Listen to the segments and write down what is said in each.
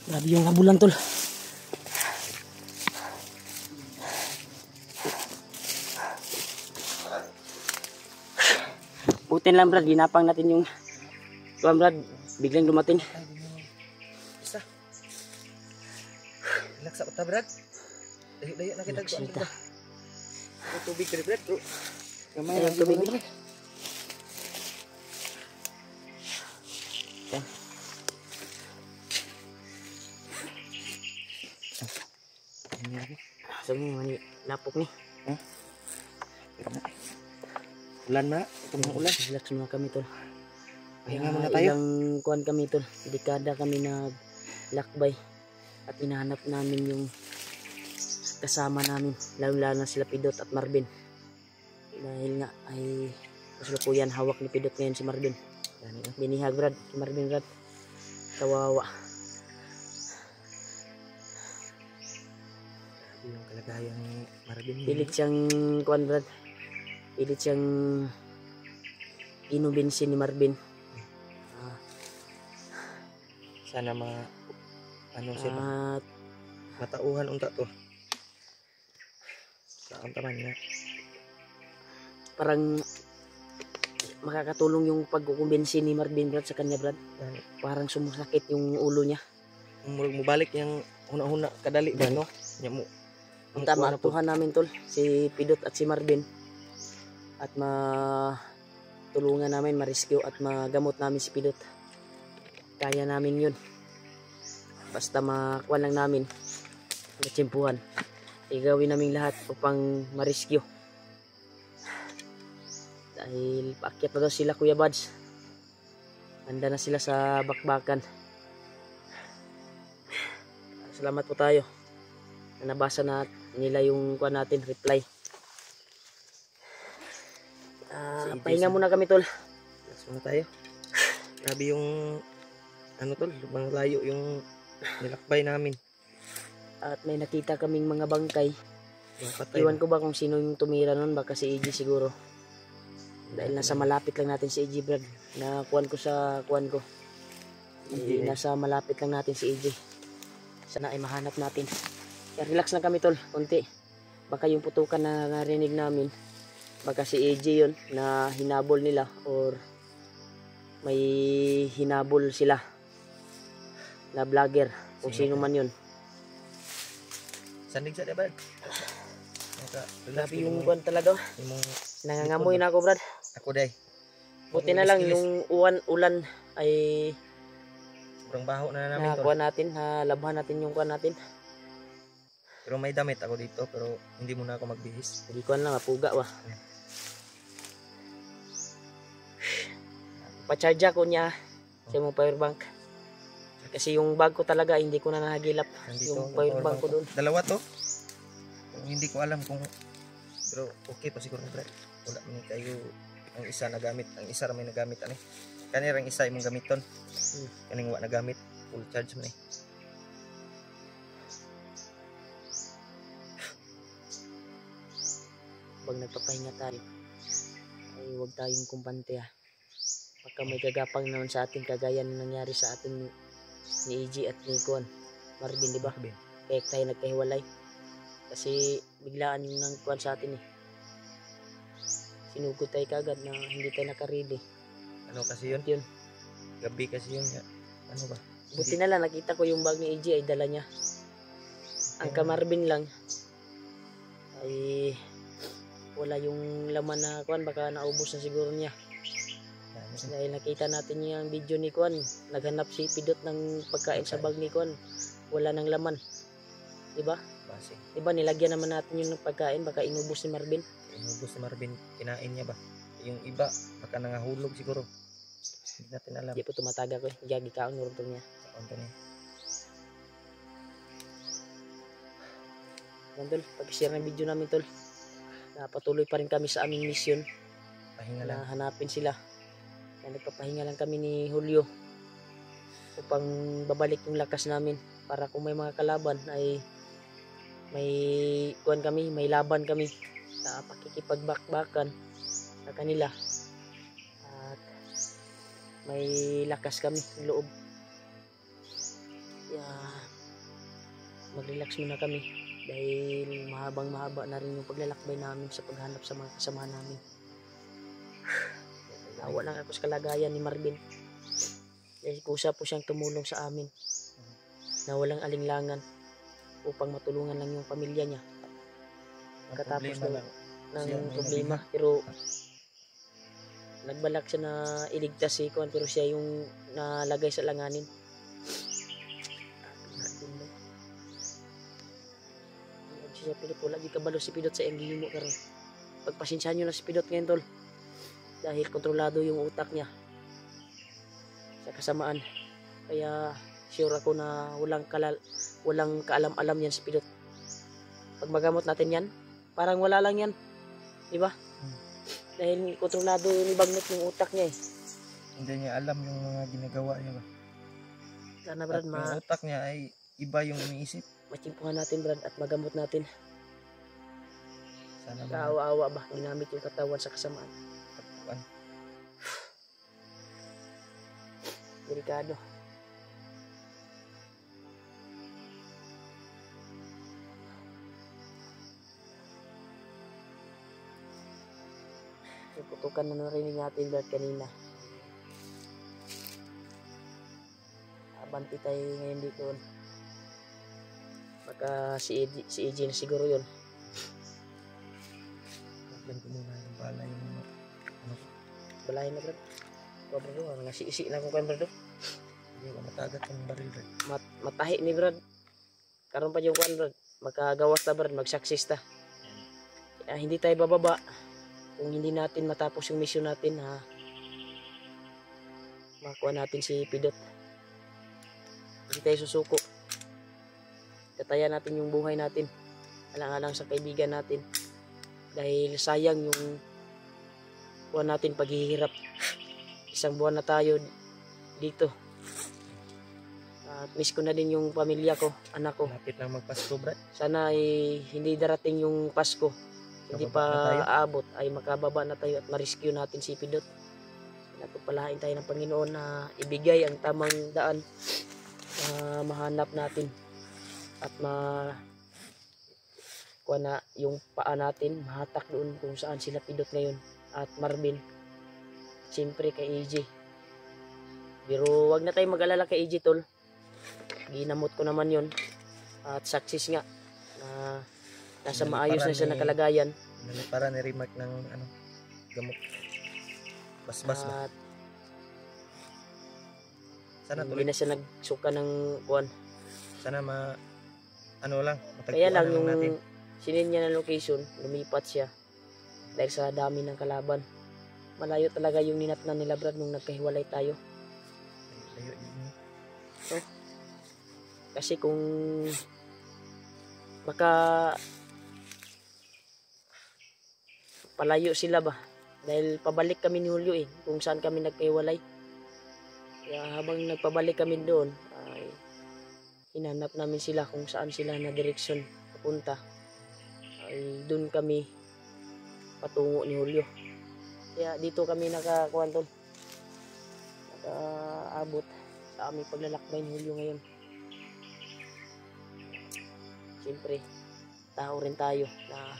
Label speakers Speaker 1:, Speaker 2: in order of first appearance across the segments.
Speaker 1: Grabe yung habulan tol. Butin lang Brad, ginapang natin yung tuwan Brad, biglang dumating.
Speaker 2: Isa. Relax sa uta Brad. Dayo na kita kuan Brad. Tubig kay Brad.
Speaker 1: Gamay lang tubig Brad. Yan. Sabi mo, lapok ni.
Speaker 2: Ulan na, itong ulan.
Speaker 1: Relax muna kami tol.
Speaker 2: Pahinga muna tayo.
Speaker 1: Ilang kuan kami tol. Dekada kami naglakbay. At hinahanap namin yung kasama namin. Lalo-lalo na sila Pidot at Marvin. Dahil nga ay kasalukuyan hawak ni Pidot ngayon si Marvin. Binihag Brad, si Marvin Brad. Kawawa.
Speaker 2: Yung kalagayan ni Marvin.
Speaker 1: Pilit siyang kuan Brad. Pilit siyang inubensin ni Marvin.
Speaker 2: Sana ano siya
Speaker 1: At
Speaker 2: matauhan unta to. Saan taman niya.
Speaker 1: parang makakatulong yung pagkukumbinsi ni Marvin Brad sa kanya Brad. Parang sumasakit yung ulo niya.
Speaker 2: Murag mo balik yung huna-huna kadali ba no? Nya mo.
Speaker 1: Ang tama, tuhan namin tol, si Pidot at si Marvin. At matulungan namin, ma-rescue at magamot namin si Pidot. Kaya namin yun. Basta makuha lang namin, matsimpuhan. Igawin namin lahat upang ma-rescue. Dahil paakyat na daw sila Kuya Buds. Handa na sila sa bakbakan. Salamat po tayo. Nabasa na nila yung kuha natin, reply. Pahinga muna kami tol.
Speaker 2: Relax muna tayo. Grabe yung ano tol, lubang layo yung nilakbay namin.
Speaker 1: At may nakita kaming mga bangkay.
Speaker 2: Patay.
Speaker 1: Iwan ko ba kung sino yung tumira nun, baka si EG siguro. Dahil nasa malapit lang natin si EG Brad. Nakuhan ko sa kuhan ko. Nasa malapit lang natin si EG. Sana ay mahanap natin. Kaya relax na kami tol, konti. Baka yung putukan na narinig namin, baka si AJ yun na hinabol nila or may hinabol sila na vlogger, kung sino man yun.
Speaker 2: Sandig sa Brad.
Speaker 1: Grabe yung buwan talaga. Nangangamoy na ako Brad.
Speaker 2: Ako day.
Speaker 1: Buti na lang yung ulan ay
Speaker 2: sobrang baho na namin
Speaker 1: nakuha natin, labhan natin yung kuha natin.
Speaker 2: Pero may damit ako dito, pero hindi muna ako magbihis.
Speaker 1: Hindi ko lang, mapuga ba. Pa-charge ko niya sa mong powerbank. Kasi yung bag ko talaga, hindi ko na nahagilap. Yung powerbank ko doon.
Speaker 2: Dalawa to. Hindi ko alam kung, pero okay pa siguro na Brad. Wala mo kayo ang isa nagamit. Ang isa may nagamit. Kanirang isa imong gamiton. Kaning wa nagamit. Full charge mo na
Speaker 1: Pag nagpapahinga tayo ay huwag tayong kumpante baka may gagapang naman sa atin kagaya na nangyari sa atin ni EG at ni Kuan Marvin, di ba? Kaya tayo nagkahiwalay kasi biglaan yung nangkuan sa atin sinugod tayo kagad na hindi tayo nakaredy.
Speaker 2: Ano kasi yun? Gabi kasi yun ano ba?
Speaker 1: Buti na lang nakita ko yung bag ni EG ay dala niya. Ang ka Marvin lang ay wala yung laman na kuan, baka naubos na siguro niya. Dahil nakita natin yung video ni Kuan, naghanap si Pidot ng pagkain sa bag ni Kuan, wala nang laman, di ba? Diba nilagyan naman natin yung pagkain, baka inubos ni Marvin.
Speaker 2: Kinain niya ba? Yung iba baka nangahulog siguro, hindi natin alam.
Speaker 1: Di po tumataga ko gagi kaon nurto niya. Tol, pag-share ng video namin tol, patuloy pa rin kami sa aming mission.
Speaker 2: Pahinga lang.
Speaker 1: Hanapin sila. Kaya nagpapahinga lang kami ni Julio upang babalik yung lakas namin para kung may mga kalaban ay may kuan kami, may laban kami sa pakikipagbakbakan sa kanila at may lakas kami ng loob. Kaya mag-relax muna kami dahil mahaba na rin yung paglalakbay namin sa paghanap sa mga kasama namin. Nawa lang ako sa kalagayan ni Marvin. Dahil kusa po siyang tumulong sa amin na walang alinlangan upang matulungan lang yung pamilya niya. Katapos ng problema, pero nagbalak siya na iligtas si Kuan, pero siya yung nalagay sa langanin. Siya Pidot, wala di kabalo si Pidot sa iyang gihimo karon. Pagpasensyahan nyo na si Pidot ngayon tol, dahil kontrolado yung utak niya sa kasamaan. Kaya sure ako na walang kaalam-alam yan si Pidot. Pag magamot natin yan, parang wala lang yan, di ba? Dahil kontrolado ni Bagnot yung utak niya eh.
Speaker 2: Hindi niya alam yung mga ginagawa niya ba.
Speaker 1: Sana Brad,
Speaker 2: yung utak niya ay iba yung iniisip.
Speaker 1: Matsimpuhan natin Brad at magamot natin.
Speaker 2: Sana
Speaker 1: kaawa-awa ba, ginamit yung katawan sa kasamaan. Delikado. Yung putukan na narinig natin Brad kanina. Abanti tayo ngayon dito. Baka si AJ na siguro yun.
Speaker 2: Lagyan ko muna yung balay yung ano.
Speaker 1: Balay na Brad. Bro, nasi-isi na kung kan Brad.
Speaker 2: Hindi ko matagat yung baril Brad.
Speaker 1: Matahi ni Brad. Karon pa yung kan Brad. Magkagawas ta Brad, mag-success ta. Kaya hindi tayo bababa. Kung hindi natin matapos yung mission natin, makuha natin si Pidot. Hindi tayo susuko. Tataya natin yung buhay natin. Alang-alang sa kaibigan natin. Dahil sayang yung kuha natin paghihirap. Isang buwan na tayo dito. At miss ko na din yung pamilya ko, anak ko.
Speaker 2: Lapit lang magpasko Brad.
Speaker 1: Sana ay hindi darating yung Pasko. Hindi pa aabot ay makababa na tayo at ma-rescue natin si Pidot. Napagpalain tayo ng Panginoon na ibigay ang tamang daan na mahanap natin at kuha na yung paa natin mahatak doon kung saan sila Pidot ngayon at Marvin. Siyempre kay AJ. Pero wag na tayo mag-alala kay AJ tol. Ginamot ko naman yon at success nga na nasa maayos na siya na kalagayan.
Speaker 2: Para ni remark ng ano, gamot. Bas-bas ba?
Speaker 1: At
Speaker 2: sana
Speaker 1: hindi na siya nagsuka ng kuwan.
Speaker 2: Sana ano lang, matagpuan.
Speaker 1: Kaya lang yung
Speaker 2: natin.
Speaker 1: sinin niya ng location, lumipat siya dahil sa dami ng kalaban. Malayo talaga yung ninatnan nila Brad nung nagkahiwalay tayo.
Speaker 2: Layo yun.
Speaker 1: So, kasi kung baka palayo sila ba, dahil pabalik kami ni Julio kung saan kami nagkahiwalay. Kaya habang nagpabalik kami doon ay hinanap namin sila kung saan sila na direksyon papunta, ay doon kami patungo ni Julio. Kaya dito kami nakaabot sa aming paglalakbay ni Julio ngayon. Siyempre tao rin tayo na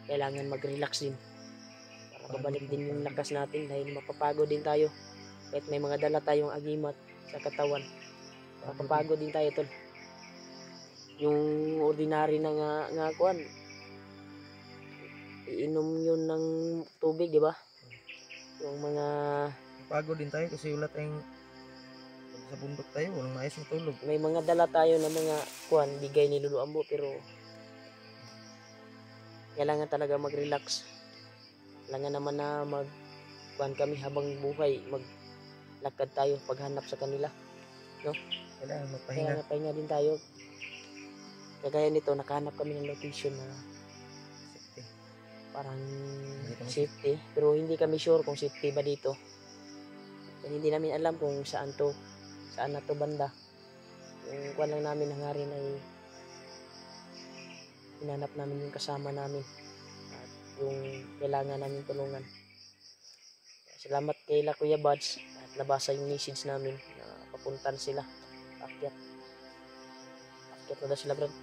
Speaker 1: kailangan mag-relax din para babalik din yung lakas natin dahil mapapagod din tayo kahit may mga dala tayong agimat sa katawan. Mapapagod din tayo tol. Yung ordinary na nga kuan, iinom yun ng tubig, di ba? Yung mga
Speaker 2: pagod din tayo kasi wala tayong sa bundok tayo, walang maayos na tulog.
Speaker 1: May mga dala tayo na mga kuan, bigay ni Lulu Ambo, pero kailangan talaga mag-relax. Kailangan naman na kuan kami habang buhay, maglakad tayo paghanap sa kanila, no?
Speaker 2: Kailangan magpahinga.
Speaker 1: Kailangan pahinga din tayo. Kagaya nito, nakahanap kami ng location na
Speaker 2: safety.
Speaker 1: Parang safety, pero hindi kami sure kung safety ba dito. Dahil hindi namin alam kung saan na to banda. Yung kuan lang namin hangarin ay hinanap namin yung kasama namin at yung kailangan namin tulungan. Salamat kay Kuya Buds at nabasa yung message namin na papuntan sila akyat. Kaya na daw sila Brad.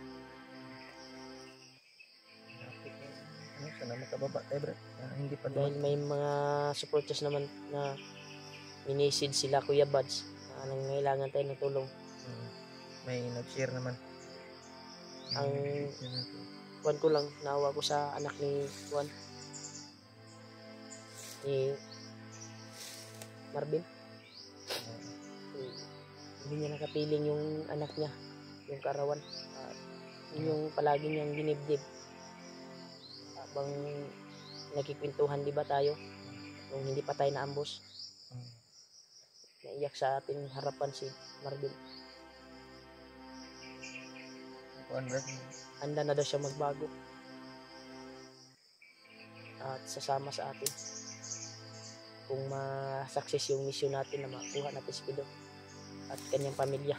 Speaker 2: Ano, sana makababa tayo bro. Hindi pa
Speaker 1: Dahil
Speaker 2: dumating.
Speaker 1: may mga supporters naman na minisid sila Kuya Buds. Nangailangan tayo ng tulong.
Speaker 2: May nag-share naman.
Speaker 1: Ang kuwan ko lang, naawa ko sa anak ni Juan. Ni Marvin. Hindi niya nakapiling yung anak niya, yung karawan. Yung palagi niyang dinibdib. Habang nagkikwentuhan di ba tayo, nung hindi pa tayo naambos. Naiyak sa ating harapan si Marvin. Handa na daw siya magbago at sasama sa atin kung ma-success yung mission natin na makuha natin si Pido at kanyang pamilya.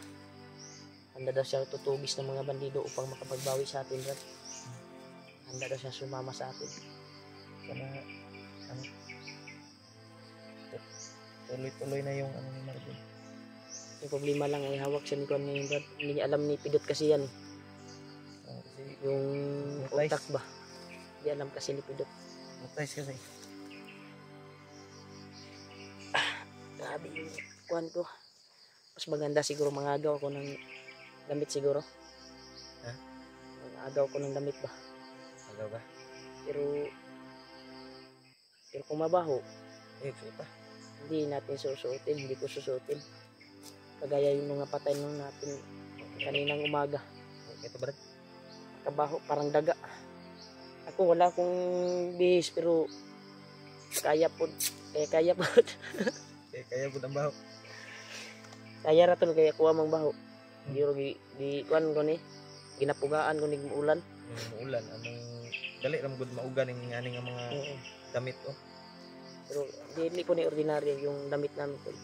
Speaker 1: Handa daw siya tutugis ng mga bandido upang makapagbawi sa atin, Brad. Handa daw siya sumama sa atin.
Speaker 2: Sana tuloy-tuloy na yung ano ni Marvin.
Speaker 1: Yung problema lang ay hawak siya ni Juan ngayon, Brad. Hindi niya alam ni Pidot kasi yan.
Speaker 2: Kasi
Speaker 1: Yung
Speaker 2: Matais.
Speaker 1: utak ba? Hindi alam kasi ni Pidot.
Speaker 2: matais kasi.
Speaker 1: Grabe yung kuhan ko. Mas maganda siguro mangagaw ako ng damit siguro.
Speaker 2: Ha?
Speaker 1: Mangagaw ko ng damit ba?
Speaker 2: Agaw ba?
Speaker 1: Pero kung mabaho,
Speaker 2: Sige pa.
Speaker 1: hindi natin susuotin. Hindi ko susuotin. Kagaya yung mga patay nung natin kaninang umaga.
Speaker 2: Ito Brad.
Speaker 1: Kabaho, parang daga. Ako wala akong bihis pero kaya po. Kaya po.
Speaker 2: Kaya po ang baho.
Speaker 1: Kaya raton kaya kuha mang baho. Di kuan ko ni ginapugaan ko ni ulan.
Speaker 2: Ulan among dali ra gud maugan ning ani nga mga damit oh.
Speaker 1: Pero hindi po ni ordinaryo yung damit namin po.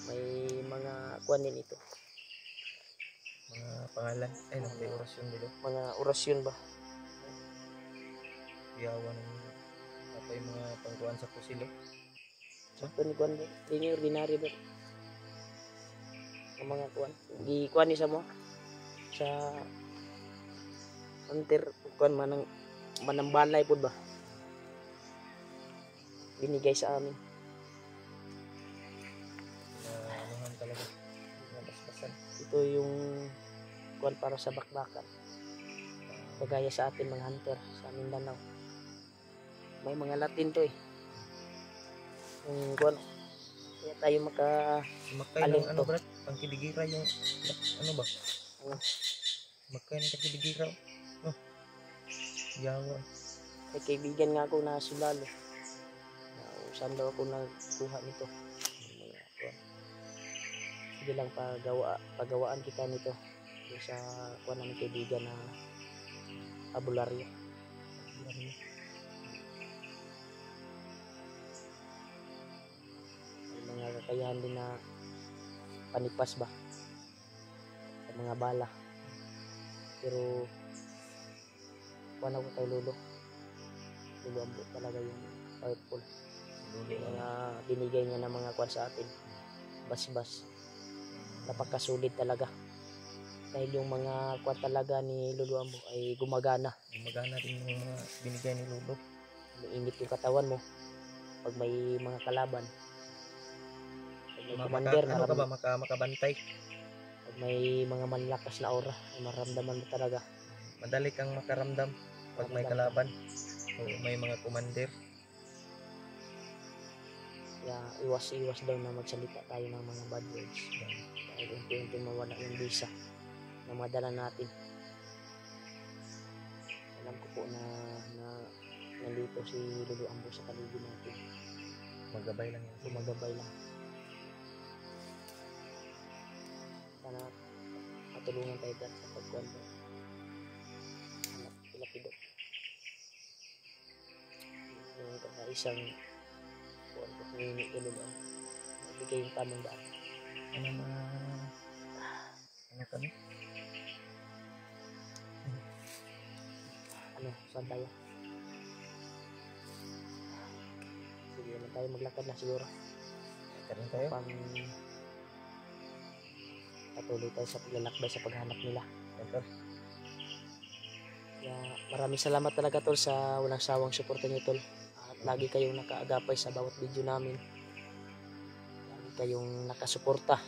Speaker 1: May mga kuan din ito.
Speaker 2: Mga pangalan ay nang may orasyon dito.
Speaker 1: Mga orasyon ba?
Speaker 2: Iyawan ng apa yung mga pangkuan sa kusilo.
Speaker 1: Sakto ni kuan. Hindi ni ordinaryo ba? Ang mga kuan. Di kuan ni sa mo sa hunter kuan manambalay po ba? Binigay sa amin.
Speaker 2: Anuhan talaga. Nabasbasan.
Speaker 1: Ito yung kuan para sa bakbakan. Kagaya sa atin mga hunter sa Mindanao. May mga Latin to eh. Yung kuan. Kaya tayo
Speaker 2: Makay
Speaker 1: Alin
Speaker 2: ng ano
Speaker 1: to?
Speaker 2: Brad? Pangkiligira yung ano ba?
Speaker 1: Ano?
Speaker 2: Makay ng pangkiligira. Oh. Iyawan.
Speaker 1: may kaibigan nga ako na sulalo. Saan daw ako nagkuha nito. Mga kuan. Sige lang pagawaan kita nito. Yung sa kuan ng kaibigan na abularyo. May mga kakayahan din na panipas ba sa mga bala. Pero kuan ako kay Lolo Ambo talaga yung powerful. Yung mga binigay niya ng mga kuan sa atin, bas-bas, napakasulit talaga. Dahil yung mga kuan talaga ni Lolo Ambo ay gumagana.
Speaker 2: Gumagana din yung mga binigay ni Lolo.
Speaker 1: Mainit yung katawan mo pag may mga kalaban. Pag may commander,
Speaker 2: Ano ka ba? Makabantay.
Speaker 1: pag may mga malakas na aura, maramdaman mo talaga.
Speaker 2: Madali kang makaramdam pag may kalaban. O may mga commander.
Speaker 1: Kaya iwas-iwas daw na magsalita tayo ng mga bad words. Dahil unti-unti mawala yung visa na madala natin. Alam ko po na nandito si Lolo Ambo sa paligid natin.
Speaker 2: Magabay lang yun.
Speaker 1: Gumagabay lang. Sana matulungan tayo dyan sa pagkwento. Anak, pilapido. Yung isang kuwan ko, hingi kay Lolo Ambo. Magbigay yung tamang daan.
Speaker 2: Ano kami?
Speaker 1: Ano, saan tayo? Sige naman tayo, maglakad na siguro.
Speaker 2: Karin tayo?
Speaker 1: Pang patuloy tayo sa paglalakbay sa paghanap nila.
Speaker 2: Yan, tol.
Speaker 1: Kaya maraming salamat talaga tol sa walang sawang suporta niyo tol. At lagi kayong nakaagapay sa bawat video namin. Lagi kayong nakasuporta. At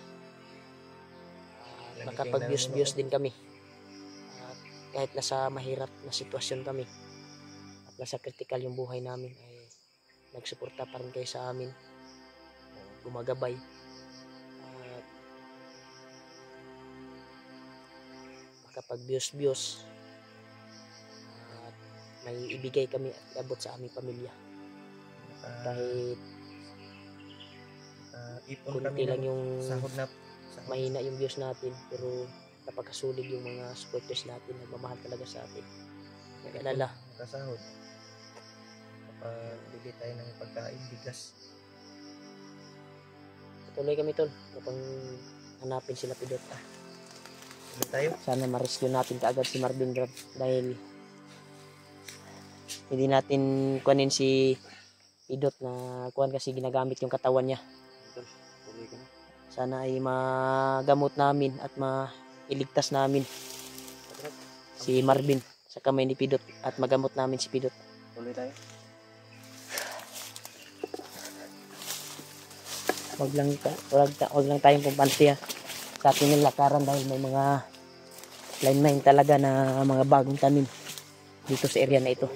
Speaker 2: Lagi
Speaker 1: nakapag-views din kami. At kahit nasa mahirap na sitwasyon kami at nasa critical yung buhay namin ay nagsuporta pa rin kayo sa amin. Gumagabay. At makapag-views. At may ibigay kami at abot sa aming pamilya. Kahit
Speaker 2: Ipon
Speaker 1: kunti
Speaker 2: kami
Speaker 1: lang
Speaker 2: ng
Speaker 1: yung
Speaker 2: sahod na
Speaker 1: mahina yung views natin, pero napakasulig yung mga supporters natin, nagmamahal talaga sa atin. Nag-alala.
Speaker 2: kasahod. Kapag bili tayo ng pagkain, bigas.
Speaker 1: Patuloy kami tol, kapag hanapin sila Pidot.
Speaker 2: Bili tayo.
Speaker 1: Sana ma-rescue natin kaagad si Marvin Grab dahil hindi natin kunin si Pidot na kuhan kasi ginagamit yung katawan niya.
Speaker 2: Tuloy ka na.
Speaker 1: Sana ay magamot namin at mailigtas namin si Marvin sa kamay ni Pidot at magamot namin si Pidot.
Speaker 2: Tuloy tayo.
Speaker 1: Wag lang tayong kumpansi sa ating nilakaran dahil may mga line talaga na mga bagong tanim dito sa area na ito.